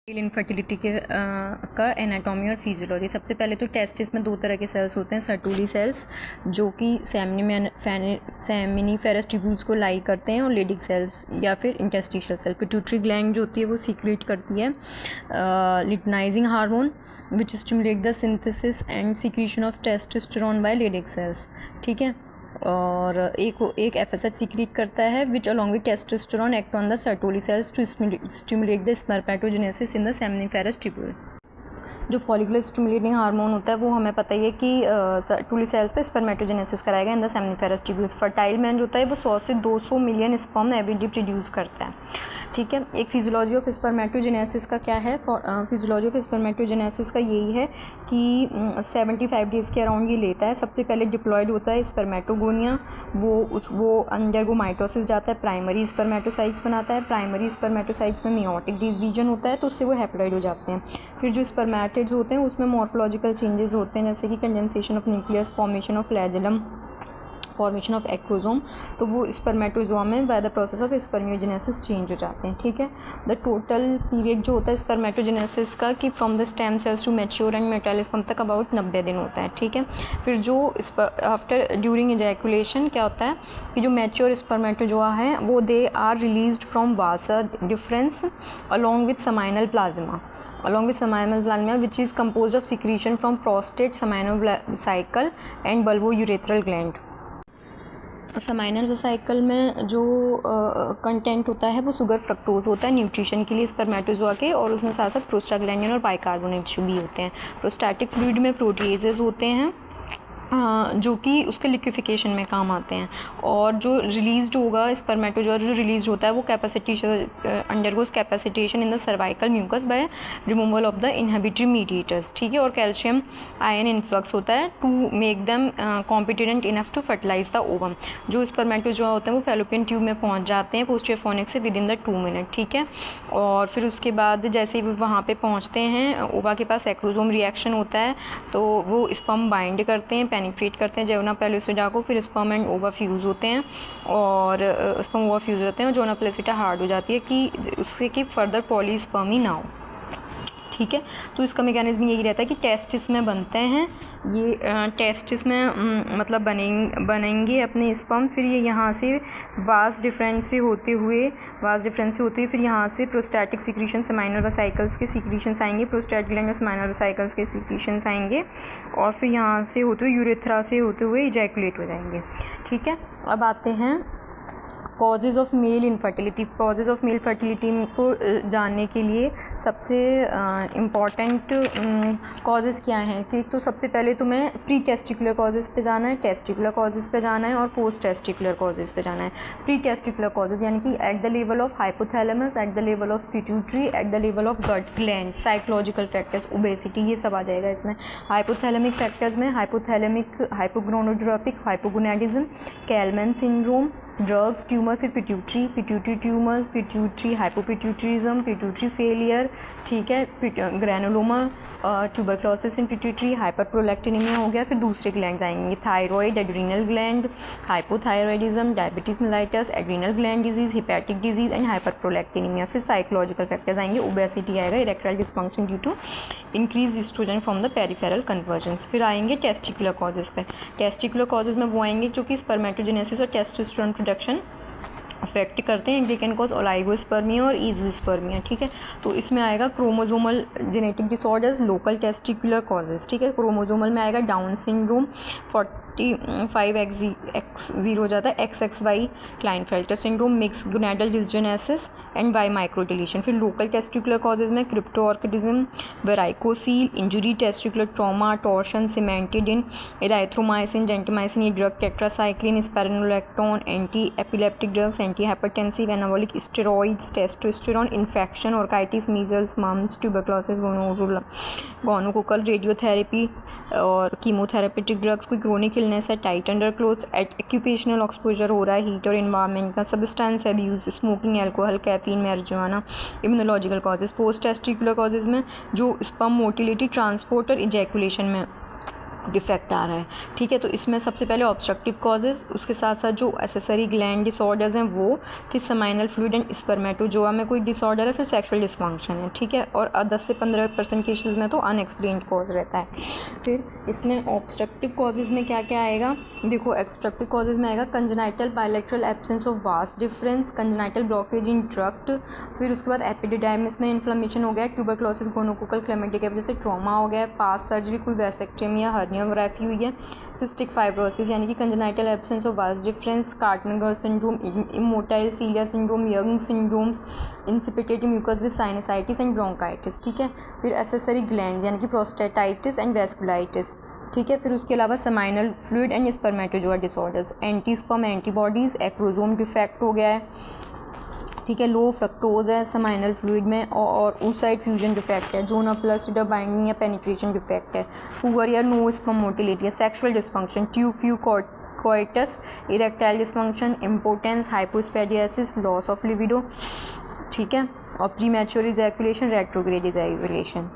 Male infertility का anatomy और physiology. सबसे पहले तो टेस्टिस में दो तरह के सेल्स होते हैं, सर्टुली सेल्स जो कि सेमिनिफेरस ट्यूब्यूल्स को लाई करते हैं, और लेडिक सेल्स या फिर इंटेस्टिशियल सेल। पिट्यूटरी ग्लैंड जो होती है वो सीक्रेट करती है luteinising hormone which stimulate the synthesis and secretion of testosterone by Leydig cells. ठीक है, और एक एफएसएच सीक्रेट करता है which along with testosterone act on the Sertoli cells to stimulate the spermatogenesis in the seminiferous tubule. जो follicular stimulating hormone होता है वो हमें पता ही है कि सर्टुली सेल्स पे स्पर्मेटोजेनेसिस कराएगा इन the seminiferous tubules. Fertile man जो होता है वो 100 से 200 million sperm every day produce करता है। ठीक है, एक फिजियोलॉजी ऑफ स्पर्मेटोजेनेसिस का क्या है? फिजियोलॉजी ऑफ स्पर्मेटोजेनेसिस का यही है कि 75 डेज़ के अराउंड ये लेता है। सबसे पहले डिप्लॉयड होता है स्पर्मेटोगोनिया, वो अंडर वो माइटोसिस जाता है, प्राइमरी स्पर्मेटोसाइट्स बनाता है। प्राइमरी स्पर्मेटोसाइट्स में मियोटिक डिवीजन होता है तो उससे वो हैप्लॉइड हो जाते हैं। फिर जो स्पर्मेटिड्स होते हैं उसमें मॉर्फोलॉजिकल चेंजेस होते हैं, जैसे कि condensation of nucleus, formation of flagellum, formation of acrosome. तो वो स्पर्मेटोजोआ में by the process of spermiogenesis change हो जाते हैं। ठीक है, द टोटल पीरियड जो होता है स्पर्मेटोजेनेसिस का कि from the stem cells to mature and मेटालिस्म तक अबाउट 90 दिन होता है। ठीक है, फिर जो आफ्टर ड्यूरिंग इजैकुलेशन क्या होता है कि जो मैच्योर स्पर्मेटोजोआ हैं वो they are released from vasa deferens along with seminal plasma which is composed of secretion from prostate, seminal vesicle and bulbourethral gland। Seminal vesicle में जो कंटेंट होता है वो शुगर फ्रक्टोज होता है न्यूट्रिशन के लिए स्पर्मेटोजोआ के, और उसमें साथ साथ प्रोस्टाग्लैंडिन और बाइकार्बोनेट्स भी होते हैं। प्रोस्टैटिक फ्लूइड में प्रोटीएजेस होते हैं जो कि उसके लिक्विफिकेशन में काम आते हैं। और जो रिलीज़्ड होगा स्पर्मेटोजोआ जो रिलीज़ होता है वो undergoes capacitation in the cervical mucus by removal of the inhibitory mediators. ठीक है, और कैल्शियम आयन इन्फ्लक्स होता है to make them competent enough to fertilize the ovum. जो स्पर्मेटोजोआ होते हैं वो फैलोपियन ट्यूब में पहुंच जाते हैं पोस्टीरियर फोनिक्स से विद इन द 2 मिनट। ठीक है, और फिर उसके बाद जैसे ही वो वहाँ पे पहुँचते हैं ओवा के पास एक्रोजोम रिएक्शन होता है तो वो स्पर्म बाइंड करते हैं, पेनिट्रेट करते हैं जोना पेलोसिडा को। फिर स्पर्म एंड ओवा फ्यूज़ होते हैं और स्पर्म ओवा फ्यूज़ होते हैं और जोना पेलोसिडा हार्ड हो जाती है कि उससे कि फर्दर पॉलीस्पर्मी ना हो। ठीक है, तो इसका मैकेनिज्म यही रहता है कि टेस्टिस में बनते हैं ये, टेस्टिस में मतलब बनेंगे अपने स्पर्म। फिर ये यहाँ से वास डिफरेंस से होते हुए फिर यहाँ से प्रोस्टैटिक सीक्रेशन सेमाइनल वेसिकल्स के सीक्रेशंस आएंगे, प्रोस्टैट ग्लैंड और सेमाइनल वेसिकल्स के सीक्रेशंस आएंगे, और फिर यहाँ से होते हुए यूरेथ्रा से होते हुए इजैकुलेट हो जाएंगे। ठीक है, अब आते हैं causes of male infertility. Causes of male fertility को जानने के लिए सबसे इम्पॉर्टेंट कॉजेज़ क्या हैं कि तो सबसे पहले तुम्हें प्री टेस्टिकुलर कॉजेज़ पे जाना है, टेस्टिकुलर कॉजेज़ पे जाना है और पोस्ट टेस्टिकुलर कॉजेज़ पे जाना है। प्री टेस्टिकुलर कॉजेज़ यानी कि at the level of hypothalamus, at the level of pituitary, at the level of gut gland, psychological factors, obesity, ये सब आ जाएगा इसमें। हाइपोथैलेमिक फैक्टर्स में hypogonadotropic hypogonadism, Kallmann syndrome, drugs, tumour, फिर pituitary tumours, pituitary hypopituitarism, pituitary failure. ठीक है, granuloma, tuberculosis in pituitary, hyperprolactinaemia हो गया। फिर दूसरे ग्लैंड आएंगे thyroid, adrenal gland, hypothyroidism, diabetes mellitus, adrenal gland disease, hepatic disease and हाइपरप्रोलैक्टिनिमिया। फिर साइकोलॉजिकल फैक्टर्स आएंगे, ओबेसिटी आएगा, erectile dysfunction due to increase estrogen from the peripheral conversion. फिर आएंगे टेस्टिकुलर कॉजेज़ पे। टेस्टिकुलर कॉजेज़ में वो आएंगे जो कि स्पर्मेटोजेनेसिस और टेस्टोस्टेरोन प्रोडक्शन अफेक्ट करते हैं। दे कैन कॉज ओलाइगोस्पर्मिया और ईज़ोस्पर्मिया। ठीक है, तो इसमें आएगा chromosomal genetic disorders, local testicular causes. ठीक है, क्रोमोजोमल में आएगा डाउन सिंड्रोम, 45XZ हो जाता है, XXY Klinefelter syndrome, mix gonadal dysgenesis and Y micro deletion. फिर लोकल टेस्टिकुलर कॉजेज़ में cryptorchidism, varicocele, injury, testicular trauma, torsion, cimetidine, erythromycin, gentamicin, ये drug, tetracycline, spironolactone, anti epileptic drugs, anti hypertensive, anabolic steroids, testosterone, infection, orchitis, measles, mumps, tuberculosis, gonococcal, radiotherapy और chemotherapeutic drugs. कोई chronic illness है, tight under clothes, occupational exposure हो रहा है, heat और environment का, substance abuse, smoking, alcohol, caffeine, marijuana. Immunological causes, post testicular causes में जो स्पर्म मोटिलिटी, ट्रांसपोर्ट और इजैकुलेशन में डिफेक्ट आ रहा है, ठीक है। तो इसमें सबसे पहले ऑब्स्ट्रक्टिव कॉजेज़, उसके साथ साथ जो एसेसरी ग्लैंड डिसऑर्डर्स हैं वो, फिर सेमाइनल फ्लूइड एंड स्पर्मेटोजोआ में कोई डिसऑर्डर है, फिर सेक्सुअल डिसफंक्शन है, ठीक है। और 10 से 15% केसेस में तो अनएक्सप्लेन्ड कॉज रहता है। फिर इसमें ऑब्स्ट्रक्टिव कॉजेज़ में क्या क्या आएगा, देखो ऑब्स्ट्रक्टिव कॉजेज़ में आएगा congenital bilateral absence of vas deferens, congenital blockage in tract, फिर उसके बाद एपिडिडाइमिस में इन्फ्लेमेशन हो गया, ट्यूबरक्लोसिस गोनोकोकल क्लेमिडिया की वजह से ट्रॉमा हो गया, पास सर्जरी कोई वैसेक्टमी या हर्नियोग्राफी हुई है, सिस्टिक फाइब्रोसिस यानी कि congenital absence of vas deferens, Kartagener syndrome, immotile cilia syndrome, Young syndromes, inspissated mucus with sinusitis and bronchitis, ठीक है। फिर एसेसरी ग्लैंड्स यानी कि प्रोस्टेटाइटिस एंड वेस्कुलाइटिस, ठीक है। फिर उसके अलावा seminal fluid and spermatozoa disorders, anti sperm antibodies, acrosome defect हो गया है, ठीक है। लो फ्रक्टोज है सेमाइनल फ्लूइड में, और oocyte फ्यूजन डिफेक्ट है, जोना प्लस्टिडा बाइंडिंग या पेनिट्रेशन डिफेक्ट है, पुअर या नो स्पर्म मोटिलिटी है, sexual dysfunction, too few coitus, erectile dysfunction, impotence, hypospadias, loss of libido, ठीक है। और प्रीमैच्योर इजैकुलेशन, रेट्रोग्रेड इजैकुलेशन।